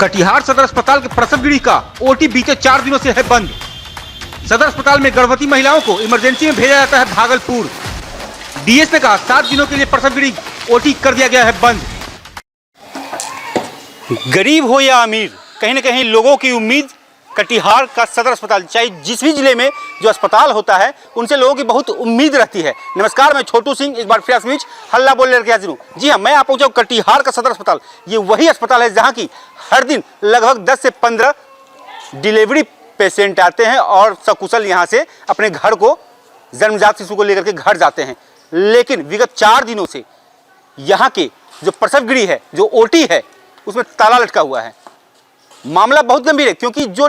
कटिहार सदर अस्पताल के प्रसव गृह का ओटी बीते 4 दिनों से है बंद। सदर अस्पताल में गर्भवती महिलाओं को इमरजेंसी में भेजा जाता है भागलपुर। डीएस ने कहा 7 दिनों के लिए प्रसव गृह ओटी कर दिया गया है बंद। गरीब हो या अमीर, कहीं न कहीं लोगों की उम्मीद कटिहार का सदर अस्पताल, चाहे जिस भी जिले में जो अस्पताल होता है उनसे लोगों की बहुत उम्मीद रहती है। नमस्कार, मैं छोटू सिंह इस बार फिर आपके बीच हल्ला बोल लेकर हाजिर हूँ। जी हाँ, मैं आप पहुँचा हूँ कटिहार का सदर अस्पताल। ये वही अस्पताल है जहाँ की हर दिन लगभग 10 से 15 डिलीवरी पेशेंट आते हैं और सकुशल यहाँ से अपने घर को, जन्मजात शिशु को लेकर के घर जाते हैं। लेकिन विगत 4 दिनों से यहाँ के जो प्रसव गृह है, जो ओटी है, उसमें ताला लटका हुआ है। मामला बहुत गंभीर है, क्योंकि जो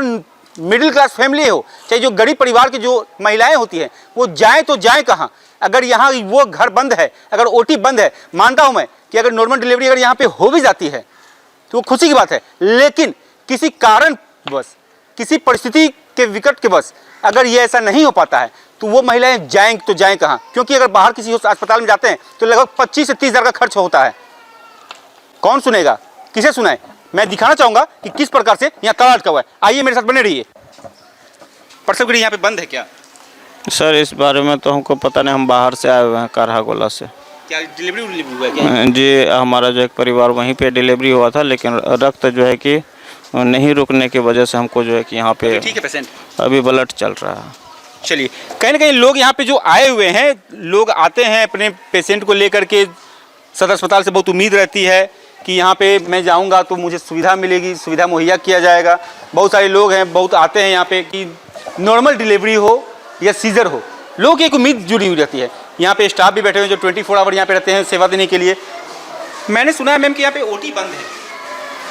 मिडिल क्लास फैमिली हो, चाहे जो गरीब परिवार की जो महिलाएं होती हैं, वो जाए तो जाए कहाँ। अगर यहाँ वो घर बंद है, अगर ओटी बंद है, मानता हूँ मैं कि अगर नॉर्मल डिलीवरी अगर यहाँ पे हो भी जाती है तो वो खुशी की बात है। लेकिन किसी कारण बस, किसी परिस्थिति के विकट के बस अगर ये ऐसा नहीं हो पाता है तो वो महिलाएं जाएँ तो जाएँ कहाँ। क्योंकि अगर बाहर किसी अस्पताल में जाते हैं तो लगभग 25 से 30 हज़ार का खर्च होता है। कौन सुनेगा, किसे सुनाए। मैं दिखाना चाहूंगा कि किस प्रकार से यहाँ ताला लटका हुआ है। आइए मेरे साथ बने रहिए। प्रसव गृह यहाँ पे बंद है क्या? सर इस बारे में तो हमको पता नहीं, हम बाहर से आए हुए हैं कारहागोला से। क्या डिलीवरी हुआ है क्या? जी, हमारा जो एक परिवार वहीं पे डिलीवरी हुआ था, लेकिन रक्त जो है कि नहीं रुकने की वजह से हमको जो है कि यहाँ पे ठीक है, पेशेंट अभी ब्लड चल रहा है। चलिए, कहीं ना कहीं लोग यहाँ पे जो आए हुए हैं, लोग आते हैं अपने पेशेंट को लेकर के। सदर अस्पताल से बहुत उम्मीद रहती है कि यहाँ पे मैं जाऊँगा तो मुझे सुविधा मिलेगी, सुविधा मुहैया किया जाएगा। बहुत सारे लोग हैं, बहुत आते हैं यहाँ पे कि नॉर्मल डिलीवरी हो या सीजर हो, लोगों की एक उम्मीद जुड़ी हुई रहती है। यहाँ पे स्टाफ भी बैठे हुए हैं जो 24 आवर यहाँ पे रहते हैं सेवा देने के लिए। मैंने सुना है मैम कि यहाँ पे ओटी बंद है।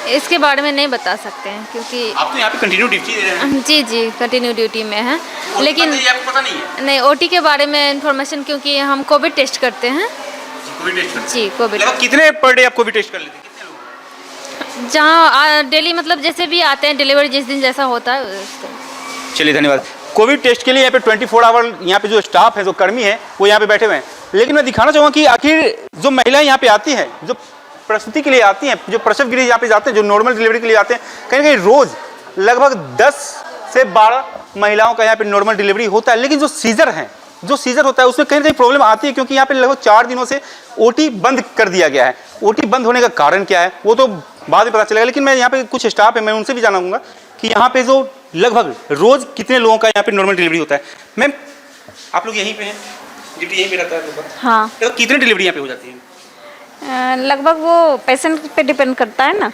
इसके बारे में नहीं बता सकते हैं, क्योंकि आप तो यहाँ पे कंटिन्यू ड्यूटी दे रहे हैं। जी कंटिन्यू ड्यूटी में है, लेकिन आपको पता नहीं है? नहीं, ओटी के बारे में इन्फॉर्मेशन, क्योंकि हम कोविड टेस्ट करते हैं। कोविड टेस्ट जी, कोविड। कितने पर डे आप कोविड टेस्ट कर लेते हैं? जहाँ डेली मतलब जैसे भी आते हैं, डिलीवरी जिस दिन जैसा होता है उसको। चलिए, धन्यवाद। कोविड टेस्ट के लिए यहाँ पे 24 आवर यहाँ पे जो स्टाफ है, जो कर्मी है, वो यहाँ पे बैठे हुए हैं। लेकिन मैं दिखाना चाहूँगा कि आखिर जो महिलाएं यहाँ पे आती हैं, जो प्रसूति के लिए आती हैं, जो प्रसव गृह यहाँ पे जाते हैं, जो नॉर्मल डिलीवरी के लिए आते हैं, कहीं ना कहीं रोज़ लगभग 10 से 12 महिलाओं का यहाँ पे नॉर्मल डिलीवरी होता है। लेकिन जो सीजर होता है उसमें कहीं ना कहीं प्रॉब्लम आती है, क्योंकि यहाँ पे लगभग 4 दिनों से ओटी बंद कर दिया गया है। ओटी बंद होने का कारण क्या है वो तो बाद में पता चलेगा। लेकिन मैं यहाँ पे कुछ स्टाफ है, मैं उनसे भी जानूंगा कि यहाँ पे जो लगभग रोज कितने लोगों का यहाँ पे नॉर्मल डिलीवरी होता है। मैम, आप लोग यहीं पे हैं, ड्यूटी यहीं पे रहता है? हाँ। तो कितने डिलीवरी यहाँ पे हो जाती है? लगभग वो पेशेंट पे डिपेंड करता है ना।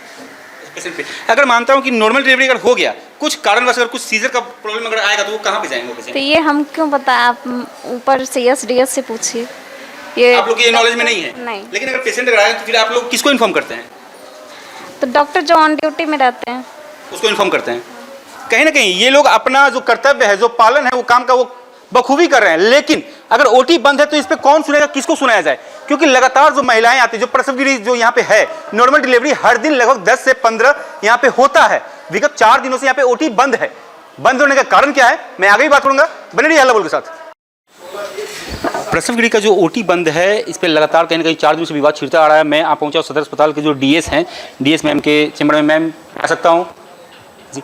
पेशेंट पे अगर मानता हूँ कि नॉर्मल डिलीवरी अगर हो गया, कुछ कारणवश अगर कुछ सीजर का प्रॉब्लम अगर आएगा तो वो कहाँ पे जाएंगे पेशेंट? तो ये हम क्यों बताएं, आप ऊपर CS DS से पूछिए। ये आप लोग ये नॉलेज में नहीं है? नहीं। लेकिन अगर पेशेंट अगर आएगा तो फिर आप लोग किसको इन्फॉर्म करते हैं? तो डॉक्टर जो ऑन ड्यूटी में रहते हैं उसको इन्फॉर्म करते हैं। कहीं ना कहीं ये लोग अपना जो कर्तव्य है, जो पालन है, वो काम का वो बखूबी कर रहे हैं। लेकिन अगर ओटी बंद है तो इस पे कौन सुनेगा, किसको सुनाया जाए? क्योंकि लगातार जो महिलाएं आती है, जो प्रसव गृह जो यहाँ पे है, नॉर्मल डिलीवरी हर दिन लगभग 10 से 15 यहाँ पे होता है। विगत 4 दिनों से यहाँ पे ओटी बंद है। बंद होने का कारण क्या है, मैं आगे ही बात करूंगा। बने रहिए हल्ला बोल के साथ। प्रसव गृह का जो ओटी बंद है, इस पर लगातार कहीं ना कहीं 4 दिनों से विवाद छिड़ता आ रहा है। मैं आप पहुंचा सदर अस्पताल के जो डीएस हैं, डीएस मैम के चैम्बर में। मैम, आ सकता हूँ जी?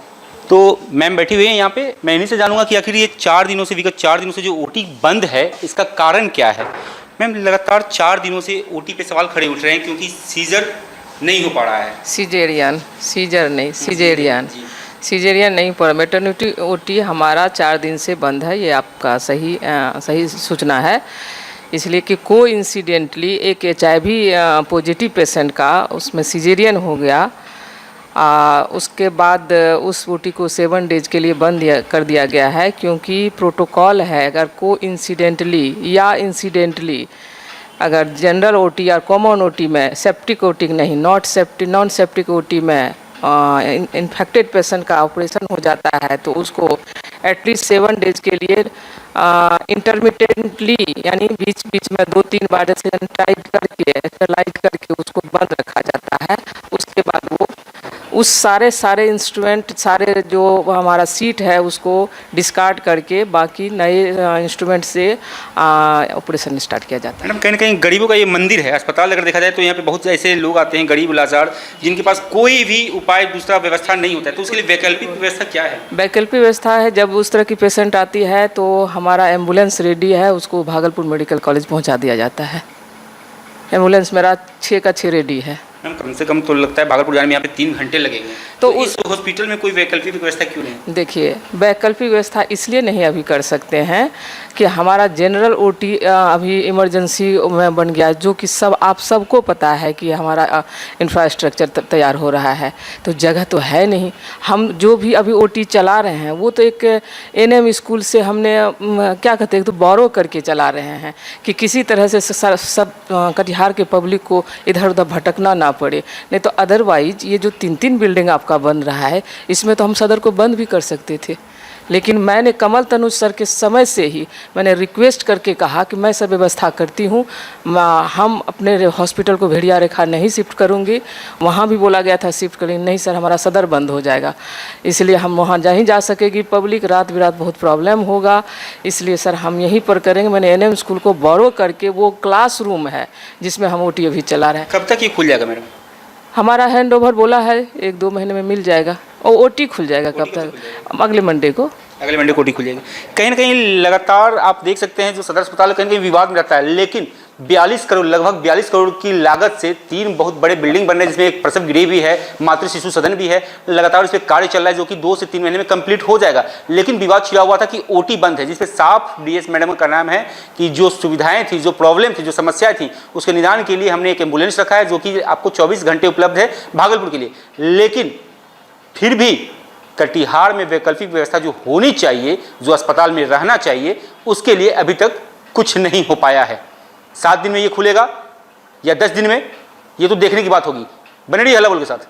तो मैम बैठी हुई है यहाँ पे। मैं इन्हीं से जानूंगा कि आखिर ये 4 दिनों से, विगत 4 दिनों से जो ओटी बंद है, इसका कारण क्या है। मैम, लगातार 4 दिनों से ओटी पे सवाल खड़े उठ रहे हैं क्योंकि सीजर नहीं हो पा रहा है। सीजेरियन नहीं पड़ा। मैटरनिटी ओटी हमारा 4 दिन से बंद है, ये आपका सही सूचना है। इसलिए कि कोइंसिडेंटली एक HIV पॉजिटिव पेशेंट का उसमें सीजेरियन हो गया। उसके बाद उस ओटी को 7 डेज के लिए बंद कर दिया गया है, क्योंकि प्रोटोकॉल है अगर कोइंसिडेंटली या इंसिडेंटली अगर जनरल ओटी या कॉमन ओटी में, सेप्टिक ओटी नहीं, नॉन सेप्टिक ओटी में इन्फेक्टेड पेशेंट का ऑपरेशन हो जाता है तो उसको एटलीस्ट 7 डेज के लिए इंटरमिटेंटली, यानी बीच बीच में 2-3 बार स्टरलाइज करके उसको बंद रखा जाता है। उसके बाद वो उस सारे इंस्ट्रूमेंट, सारे जो हमारा सीट है उसको डिस्कार्ड करके बाकी नए इंस्ट्रूमेंट से ऑपरेशन स्टार्ट किया जाता है। मैडम, कहीं ना कहीं गरीबों का ये मंदिर है अस्पताल। अगर देखा जाए तो यहाँ पे बहुत ऐसे लोग आते हैं गरीब लाचार, जिनके पास कोई भी उपाय दूसरा व्यवस्था नहीं होता है, तो उसके लिए वैकल्पिक व्यवस्था क्या है? वैकल्पिक व्यवस्था है, जब उस तरह की पेशेंट आती है तो हमारा एम्बुलेंस रेडी है, उसको भागलपुर मेडिकल कॉलेज पहुंचा दिया जाता है। एम्बुलेंस मेरा 6 का 6 रेडी है। मैम, कम से कम तो लगता है भागलपुर जाने में यहाँ पे 3 घंटे लगेंगे, तो इस हॉस्पिटल में कोई वैकल्पिक व्यवस्था क्यों नहीं? देखिए, वैकल्पिक व्यवस्था इसलिए नहीं अभी कर सकते हैं कि हमारा जनरल ओटी अभी इमरजेंसी में बन गया, जो कि सब आप सबको पता है कि हमारा इंफ्रास्ट्रक्चर तैयार हो रहा है, तो जगह तो है नहीं। हम जो भी अभी ओटी चला रहे हैं वो तो एक एनएम स्कूल से हमने क्या कहते हैं, तो बोरो करके चला रहे हैं कि किसी तरह से सब कटिहार के पब्लिक को इधर उधर भटकना ना पड़े। नहीं तो अदरवाइज ये जो 3 बिल्डिंग आपका बन रहा है, इसमें तो हम सदर को बंद भी कर सकते थे, लेकिन मैंने कमल तनुज सर के समय से ही मैंने रिक्वेस्ट करके कहा कि मैं सब व्यवस्था करती हूँ, हम अपने हॉस्पिटल को भेड़िया रेखा नहीं शिफ्ट करूँगी। वहाँ भी बोला गया था शिफ्ट करेंगे, नहीं सर हमारा सदर बंद हो जाएगा, इसलिए हम वहाँ नहीं जा सकेगी पब्लिक, रात बिरात बहुत प्रॉब्लम होगा, इसलिए सर हम यहीं पर करेंगे। मैंने एनएम स्कूल को बोरो करके, वो क्लासरूम है जिसमें हम ओटी अभी चला रहे हैं। कब तक ये खुल जाएगा मैडम? हमारा हैंड ओवर बोला है 1-2 महीने में मिल जाएगा, और ओटी खुल जाएगा। कब तक? अगले मंडे को। अगले मंडे कोटी खुल जाएगी। कहीं ना कहीं लगातार आप देख सकते हैं जो सदर अस्पताल कहीं कहीं विवाद में रहता है, लेकिन 42 करोड़, लगभग 42 करोड़ की लागत से 3 बहुत बड़े बिल्डिंग बन रहे हैं, जिसमें एक प्रसव गृह भी है, मातृ शिशु सदन भी है। लगातार इस पर कार्य चल रहा है जो कि 2 से 3 महीने में कंप्लीट हो जाएगा। लेकिन विवाद छिड़ा हुआ था कि ओटी बंद है, जिसपे साफ डीएस मैडम का नाम है कि जो सुविधाएं थी, जो प्रॉब्लम थी, जो समस्याएं थी, उसके निदान के लिए हमने एक एम्बुलेंस रखा है जो कि आपको 24 घंटे उपलब्ध है भागलपुर के लिए। लेकिन फिर भी कटिहार में वैकल्पिक व्यवस्था जो होनी चाहिए, जो अस्पताल में रहना चाहिए, उसके लिए अभी तक कुछ नहीं हो पाया है। 7 दिन में ये खुलेगा या 10 दिन में, ये तो देखने की बात होगी। बने रहिए हल्ला बोल के साथ।